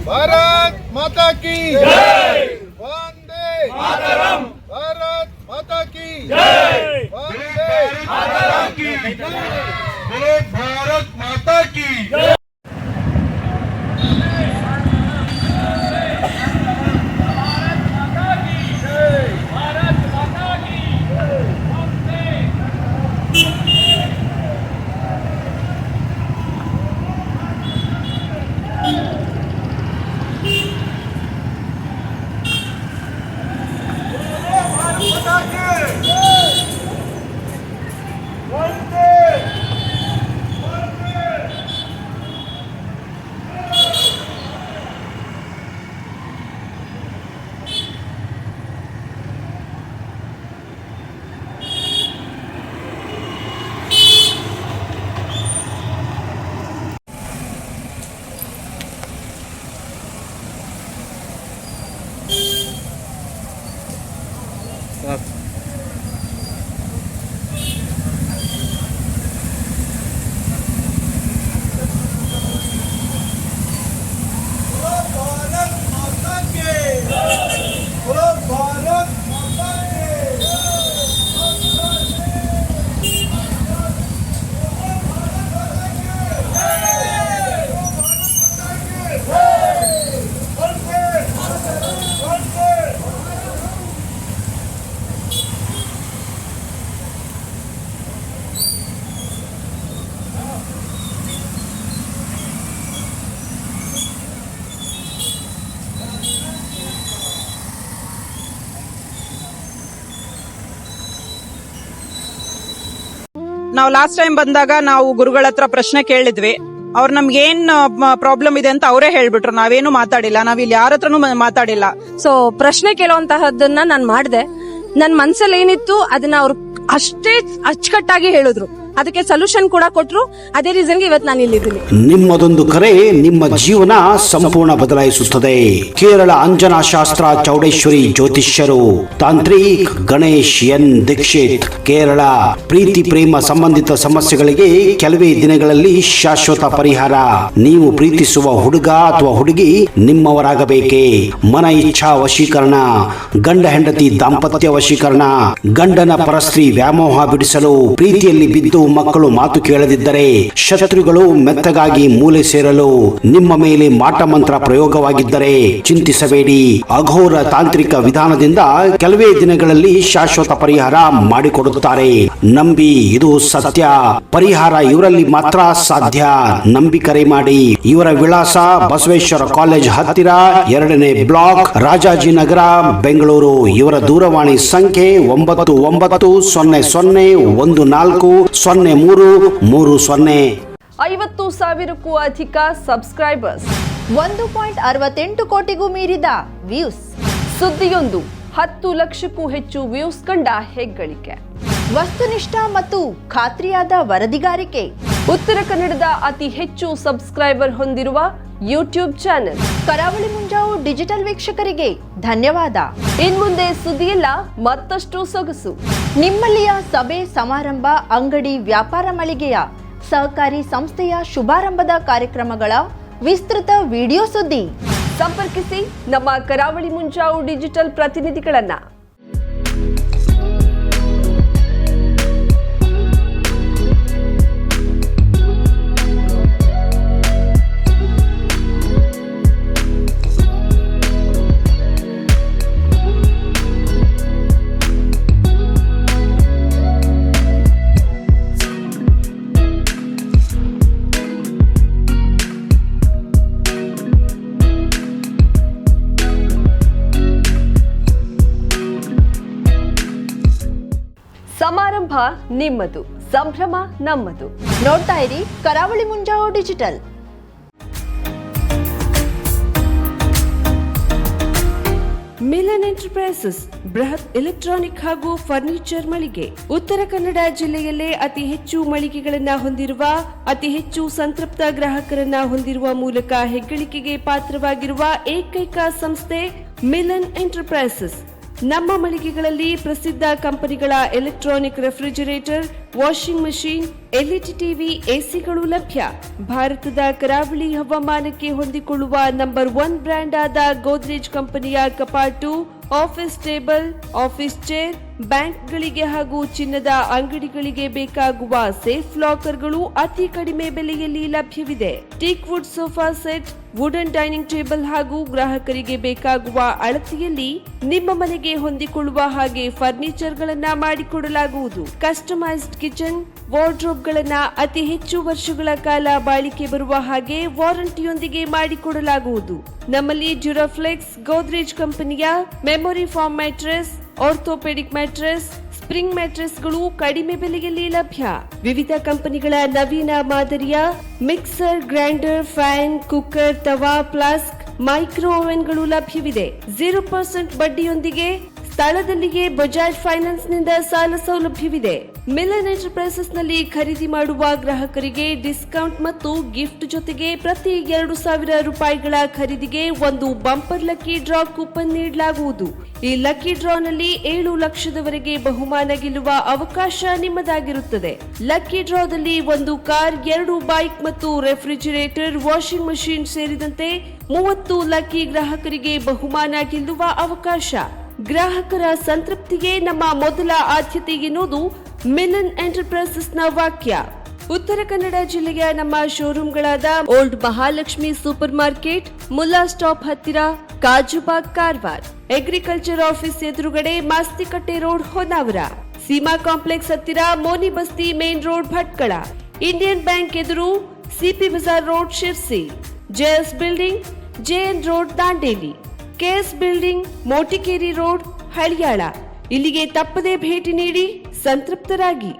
ಭಾರತ್ ಮಾತಾ ಕಿ ಜೈ, ವಂದೇ ಮಾತರಂ, ಭಾರತ್ ಮಾತಾ ಕಿ ಜೈ, ವಂದೇ ಮಾತರಂ ಕಿ ಜೈ, ಭಾರತ್ ಮಾತಾ ಕಿ ಜೈ. ನಾವು last time ಬಂದಾಗ ನಾವು ಗುರುಗಳ ಹತ್ರ ಪ್ರಶ್ನೆ ಕೇಳಿದ್ವಿ. ಅವ್ರು ನಮ್ಗೆ ಏನ್ ಪ್ರಾಬ್ಲಮ್ ಇದೆ ಅಂತ ಅವರೇ ಹೇಳ್ಬಿಟ್ರು. ನಾವೇನು ಮಾತಾಡಿಲ್ಲ, ನಾವಿಲ್ಲಿ ಯಾರ ಹತ್ರನೂ ಮಾತಾಡಿಲ್ಲ. ಸೊ ಪ್ರಶ್ನೆ ಕೇಳುವಂತಹದ್ದನ್ನ ನಾನ್ ಮಾಡ್ದೆ. ನನ್ ಮನ್ಸಲ್ಲಿ ಏನಿತ್ತು ಅದನ್ನ ಅವ್ರು ಅಷ್ಟೇ ಅಚ್ಚುಕಟ್ಟಾಗಿ ಹೇಳಿದ್ರು. ಅದಕ್ಕೆ ಸೊಲ್ಯೂಷನ್ ಕೂಡ ಕೊಟ್ರು. ಅದೇ ರೀಸನ್ಗೆ ಇವತ್ತು ನಾನು ಇಲ್ಲಿದ್ದೀನಿ. ನಿಮ್ಮದೊಂದು ಕರೆ ನಿಮ್ಮ ಜೀವನ ಸಂಪೂರ್ಣ ಬದಲಾಯಿಸುತ್ತದೆ. ಕೇರಳ ಅಂಜನಾ ಶಾಸ್ತ್ರ ಚೌಡೇಶ್ವರಿ ಜ್ಯೋತಿಷ್ಯರು ತಾಂತ್ರಿಕ್ ಗಣೇಶ್ ಎನ್ ದೀಕ್ಷಿತ್, ಕೇರಳ. ಪ್ರೀತಿ ಪ್ರೇಮ ಸಂಬಂಧಿತ ಸಮಸ್ಯೆಗಳಿಗೆ ಕೆಲವೇ ದಿನಗಳಲ್ಲಿ ಶಾಶ್ವತ ಪರಿಹಾರ. ನೀವು ಪ್ರೀತಿಸುವ ಹುಡುಗ ಅಥವಾ ಹುಡುಗಿ ನಿಮ್ಮವರಾಗಬೇಕೇ? ಮನ ಇಚ್ಛಾ ವಶೀಕರಣ, ಗಂಡ ಹೆಂಡತಿ ದಾಂಪತ್ಯ ವಶೀಕರಣ, ಗಂಡನ ಪರಸ್ತ್ರೀ ವ್ಯಾಮೋಹ ಬಿಡಿಸಲು, ಪ್ರೀತಿಯಲ್ಲಿ ಬಿದ್ದು ಮಕ್ಕಳು ಮಾತು ಕೇಳದಿದ್ದರೆ, ಶತ್ರುಗಳು ಮೆತ್ತಗಾಗಿ ಮೂಲೆ ಸೇರಲು, ನಿಮ್ಮ ಮೇಲೆ ಮಾಟ ಮಂತ್ರ ಪ್ರಯೋಗವಾಗಿದ್ದರೆ ಚಿಂತಿಸಬೇಡಿ. ಅಘೋರ ತಾಂತ್ರಿಕ ವಿಧಾನದಿಂದ ಕೆಲವೇ ದಿನಗಳಲ್ಲಿ ಶಾಶ್ವತ ಪರಿಹಾರ ಮಾಡಿಕೊಡುತ್ತಾರೆ. ನಂಬಿ, ಇದು ಸತ್ಯ. ಪರಿಹಾರ ಇವರಲ್ಲಿ ಮಾತ್ರ ಸಾಧ್ಯ. ನಂಬಿ ಕರೆ ಮಾಡಿ. ಇವರ ವಿಳಾಸ ಬಸವೇಶ್ವರ ಕಾಲೇಜ್ ಹತ್ತಿರ, 2ನೇ ಬ್ಲಾಕ್, ರಾಜಾಜಿನಗರ, ಬೆಂಗಳೂರು. ಇವರ ದೂರವಾಣಿ ಸಂಖ್ಯೆ 9900140330. 50,000ಕ್ಕೂ ಅಧಿಕ ಸಬ್ಸ್ಕ್ರೈಬರ್ಸ್, 1.68 ಕೋಟಿಗೂ ಮೀರಿದ ವ್ಯೂಸ್, ಸುದ್ದಿಯೊಂದು 10 ಲಕ್ಷಕ್ಕೂ ಹೆಚ್ಚು ವ್ಯೂಸ್ ಕಂಡ ಹೆಗ್ಗಳಿಕೆ, ವಸ್ತುನಿಷ್ಠ ಮತ್ತು ಖಾತ್ರಿಯಾದ ವರದಿಗಾರಿಕೆ, ಉತ್ತರ ಕನ್ನಡದ ಅತಿ ಹೆಚ್ಚು ಸಬ್ಸ್ಕ್ರೈಬರ್ ಹೊಂದಿರುವ ಯೂಟ್ಯೂಬ್ ಚಾನೆಲ್ ಕರಾವಳಿ ಮುಂಜಾವು ಡಿಜಿಟಲ್ ವೀಕ್ಷಕರಿಗೆ ಧನ್ಯವಾದ. ಇನ್ಮುಂದೆ ಸುದ್ದಿಯಲ್ಲ ಮತ್ತಷ್ಟು ಸೊಗಸು. ನಿಮ್ಮಲ್ಲಿಯ ಸಭೆ ಸಮಾರಂಭ, ಅಂಗಡಿ ವ್ಯಾಪಾರ ಮಳಿಗೆಯ, ಸಹಕಾರಿ ಸಂಸ್ಥೆಯ ಶುಭಾರಂಭದ ಕಾರ್ಯಕ್ರಮಗಳ ವಿಸ್ತೃತ ವಿಡಿಯೋ ಸುದ್ದಿ. ಸಂಪರ್ಕಿಸಿ ನಮ್ಮ ಕರಾವಳಿ ಮುಂಜಾವು ಡಿಜಿಟಲ್ ಪ್ರತಿನಿಧಿಗಳನ್ನ. ಸಮಾರಂಭ ನಿಮ್ಮದು, ಸಂಭ್ರಮ ನಮ್ಮದು. ನೋಡ್ತಾ ಇರಿ ಕರಾವಳಿ ಮುಂಜಾವು ಡಿಜಿಟಲ್. ಮಿಲನ್ ಎಂಟರ್ಪ್ರೈಸಸ್ ಬೃಹತ್ ಎಲೆಕ್ಟ್ರಾನಿಕ್ ಹಾಗೂ ಫರ್ನಿಚರ್ ಮಳಿಗೆ. ಉತ್ತರ ಕನ್ನಡ ಜಿಲ್ಲೆಯಲ್ಲೇ ಅತಿ ಹೆಚ್ಚು ಮಳಿಗೆಗಳನ್ನ ಹೊಂದಿರುವ, ಅತಿ ಹೆಚ್ಚು ಸಂತೃಪ್ತ ಗ್ರಾಹಕರನ್ನ ಹೊಂದಿರುವ ಮೂಲಕ ಹೆಗ್ಗಳಿಕೆಗೆ ಪಾತ್ರವಾಗಿರುವ ಏಕೈಕ ಸಂಸ್ಥೆ ಮಿಲನ್ ಎಂಟರ್ಪ್ರೈಸಸ್. ನಮ್ಮ ಮಳಿಗೆಗಳಲ್ಲಿ ಪ್ರಸಿದ್ಧ ಕಂಪನಿಗಳ electronic refrigerator, washing machine, LED TV, ಎಸಿಗಳು ಲಭ್ಯ. ಭಾರತದ ಕರಾವಳಿ ಹವಾಮಾನಕ್ಕೆ ಹೊಂದಿಕೊಳ್ಳುವ ನಂಬರ್ 1 ಬ್ರ್ಯಾಂಡ್ ಆದ ಗೋದ್ರೇಜ್ ಕಂಪನಿಯ ಕಪಾಟು, ಆಫೀಸ್ ಟೇಬಲ್, ಆಫೀಸ್ ಚೇರ್, ಬ್ಯಾಂಕ್ಗಳಿಗೆ ಹಾಗೂ ಚಿನ್ನದ ಅಂಗಡಿಗಳಿಗೆ ಬೇಕಾಗುವ ಸೇಫ್ ಲಾಕರ್ಗಳು ಅತಿ ಕಡಿಮೆ ಬೆಲೆಯಲ್ಲಿ ಲಭ್ಯವಿದೆ. Teak wood sofa set, wooden dining table ಹಾಗೂ ಗ್ರಾಹಕರಿಗೆ ಬೇಕಾಗುವ ಅಳತೆಯಲ್ಲಿ ನಿಮ್ಮ ಮನೆಗೆ ಹೊಂದಿಕೊಳ್ಳುವ ಹಾಗೆ ಫರ್ನಿಚರ್ಗಳನ್ನ ಮಾಡಿಕೊಡಲಾಗುವುದು. ಕಸ್ಟಮೈಸ್ಡ್ ಕಿಚನ್, ವಾರ್ಡ್ರೋಬ್ಗಳನ್ನ ಅತಿ ಹೆಚ್ಚು ವರ್ಷಗಳ ಕಾಲ ಬಾಳಿಕೆ ಬರುವ ಹಾಗೆ ವಾರಂಟಿಯೊಂದಿಗೆ ಮಾಡಿಕೊಡಲಾಗುವುದು. ನಮ್ಮಲ್ಲಿ ಡ್ಯೂರಾಫ್ಲೆಕ್ಸ್, ಗೋದ್ರೇಜ್ ಕಂಪನಿಯ memory foam mattress, orthopaedic mattress, spring ಮ್ಯಾಟ್ರೆಸ್ಗಳು ಕಡಿಮೆ ಬೆಲೆಯಲ್ಲಿ ಲಭ್ಯ. ವಿವಿಧ ಕಂಪನಿಗಳ ನವೀನ ಮಾದರಿಯ ಮಿಕ್ಸರ್, ಗ್ರೈಂಡರ್, ಫ್ಯಾನ್, ಕುಕ್ಕರ್, ತವಾ, ಫ್ಲಾಸ್ಕ್, ಮೈಕ್ರೋ ಓವೆನ್ಗಳು ಲಭ್ಯವಿದೆ. 0% ಬಡ್ಡಿಯೊಂದಿಗೆ ಸ್ಥಳದಲ್ಲಿಯೇ ಬಜಾಜ್ ಫೈನಾನ್ಸ್ ನಿಂದ ಸಾಲ ಸೌಲಭ್ಯವಿದೆ. ಮಿಲನ್ ಎಂಟರ್ಪ್ರೈಸಸ್ ನಲ್ಲಿ ಖರೀದಿ ಮಾಡುವ ಗ್ರಾಹಕರಿಗೆ ಡಿಸ್ಕೌಂಟ್ ಮತ್ತು ಗಿಫ್ಟ್ ಜೊತೆಗೆ ಪ್ರತಿ 2,000 ರೂಪಾಯಿಗಳ ಖರೀದಿಗೆ ಒಂದು ಬಂಪರ್ ಲಕ್ಕಿ ಡ್ರಾ ಕೂಪನ್ ನೀಡಲಾಗುವುದು. ಈ ಲಕ್ಕಿ ಡ್ರಾನಲ್ಲಿ 7 ಲಕ್ಷದವರೆಗೆ ಬಹುಮಾನ ಗೆಲ್ಲುವ ಅವಕಾಶ ನಿಮ್ಮದಾಗಿರುತ್ತದೆ. ಲಕ್ಕಿ ಡ್ರಾದಲ್ಲಿ 1 ಕಾರ್, 2 ಬೈಕ್ ಮತ್ತು ರೆಫ್ರಿಜರೇಟರ್, ವಾಷಿಂಗ್ ಮಷೀನ್ ಸೇರಿದಂತೆ 30 ಲಕ್ಕಿ ಗ್ರಾಹಕರಿಗೆ ಬಹುಮಾನ ಗೆಲ್ಲುವ ಅವಕಾಶ. ಗ್ರಾಹಕರ ಸಂತೃಪ್ತಿಗೆ ನಮ್ಮ ಮೊದಲ ಆದ್ಯತೆ ಎನ್ನುವುದು ಮಿಲನ್ ಎಂಟರ್ಪ್ರೈಸಸ್ ನ ವಾಕ್ಯ. ಉತ್ತರ ಕನ್ನಡ ಜಿಲ್ಲೆಯ ನಮ್ಮ ಶೋರೂಮ್ಗಳಾದ old Mahalakshmi super market, Mulla stop ಹತ್ತಿರ, ಕಾಜುಬಾಗ್, ಕಾರವಾರ, ಅಗ್ರಿಕಲ್ಚರ್ ಆಫೀಸ್ ಎದುರುಗಡೆ, ಮಾಸ್ತಿಕಟ್ಟೆ ರೋಡ್, ಹೊನ್ನಾವರ, ಸೀಮಾ ಕಾಂಪ್ಲೆಕ್ಸ್ ಹತ್ತಿರ, Moni Basti main road, Bhatkal, Indian bank ಎದುರು, CP Bazar road, Sirsi, JS building, JN road, Dandeli, KS building, Motikeri road, Haliyal. ಇಲ್ಲಿಗೆ ತಪ್ಪದೇ ಭೇಟಿ ನೀಡಿ ಸಂತೃಪ್ತರಾಗಿ.